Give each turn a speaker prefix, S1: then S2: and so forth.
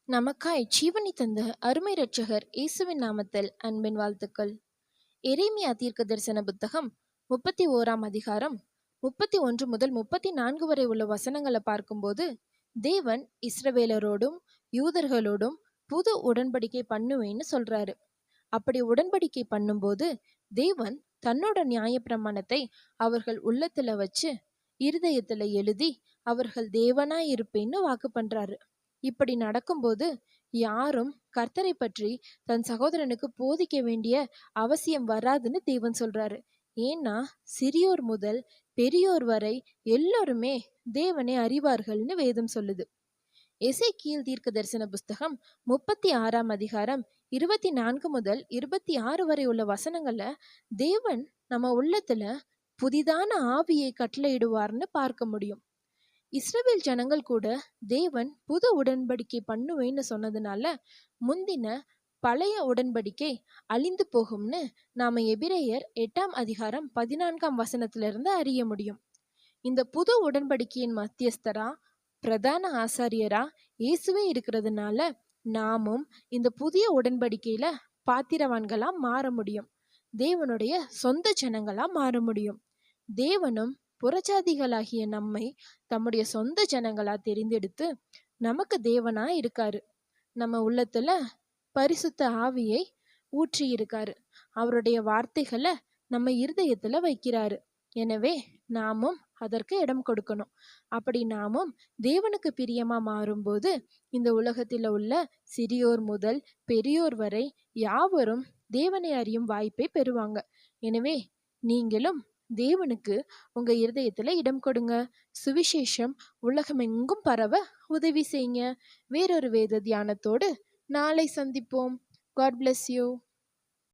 S1: நமக்காய் ஜீவனை தந்த அருமை இரட்சகர் இயேசுவின் நாமத்தில் அன்பின் வாழ்த்துக்கள். எரேமியா தீர்க்க தரிசன புத்தகம் 31 31 முதல் 34 வரை உள்ள வசனங்களை பார்க்கும்போது, தேவன் இஸ்ரவேலரோடும் யூதர்களோடும் புது உடன்படிக்கை பண்ணுவேன்னு சொல்றாரு. அப்படி உடன்படிக்கை பண்ணும்போது தேவன் தன்னோட நியாயப்பிரமாணத்தை அவர்கள் உள்ளத்துல வச்சு இருதயத்துல எழுதி அவர்கள் தேவனாய் இருப்பேன்னு வாக்கு பண்றாரு. இப்படி நடக்கும்போது யாரும் கர்த்தரை பற்றி தன் சகோதரனுக்கு போதிக்க வேண்டிய அவசியம் வராதுன்னு தேவன் சொல்றாரு. ஏன்னா சிறியோர் முதல் பெரியோர் வரை எல்லோருமே தேவனை அறிவார்கள்னு வேதம் சொல்லுது. எசேக்கியேல் தீர்க்க தரிசன புஸ்தகம் 36 24 முதல் 26 வரை உள்ள வசனங்கள்ல தேவன் நம்ம உள்ளத்துல புதிதான ஆவியை கட்டளையிடுவார்னு பார்க்க முடியும். இஸ்ரவேல் ஜனங்கள் கூட தேவன் புது உடன்படிக்கை பண்ணுவேன்னு சொன்னதுனால முந்தின பழைய உடன்படிக்கை அழிந்து போகும்னு நாம எபிரேயர் 8 அதிகாரம் 14 அறிய முடியும். இந்த புது உடன்படிக்கையின் மத்தியஸ்தரா பிரதான ஆசாரியரா இயேசுவே இருக்கிறதுனால நாமும் இந்த புதிய உடன்படிக்கையில பாத்திரவான்களா மாற முடியும். தேவனுடைய சொந்த ஜனங்களா மாற முடியும். தேவனும் புறஜாதிகளாகிய நம்மை தம்முடைய சொந்த ஜனங்களா தெரிந்தெடுத்து நமக்கு தேவனா இருக்காரு. நம்ம உள்ளத்துல பரிசுத்த ஆவியை ஊற்றி இருக்காரு. அவருடைய வார்த்தைகளை நம்ம இருதயத்துல வைக்கிறாரு. எனவே நாமும் அதற்கு இடம் கொடுக்கணும். அப்படி நாமும் தேவனுக்கு பிரியமா மாறும்போது இந்த உலகத்தில் உள்ள சிறியோர் முதல் பெரியோர் வரை யாவரும் தேவனை அறியும் வாய்ப்பை பெறுவாங்க. எனவே நீங்களும் தேவனுக்கு உங்க இருதயத்துல இடம் கொடுங்க. சுவிசேஷம் உலகமெங்கும் பரவ உதவி செய்யுங்க. வேறொரு வேத தியானத்தோடு நாளை சந்திப்போம். God bless you.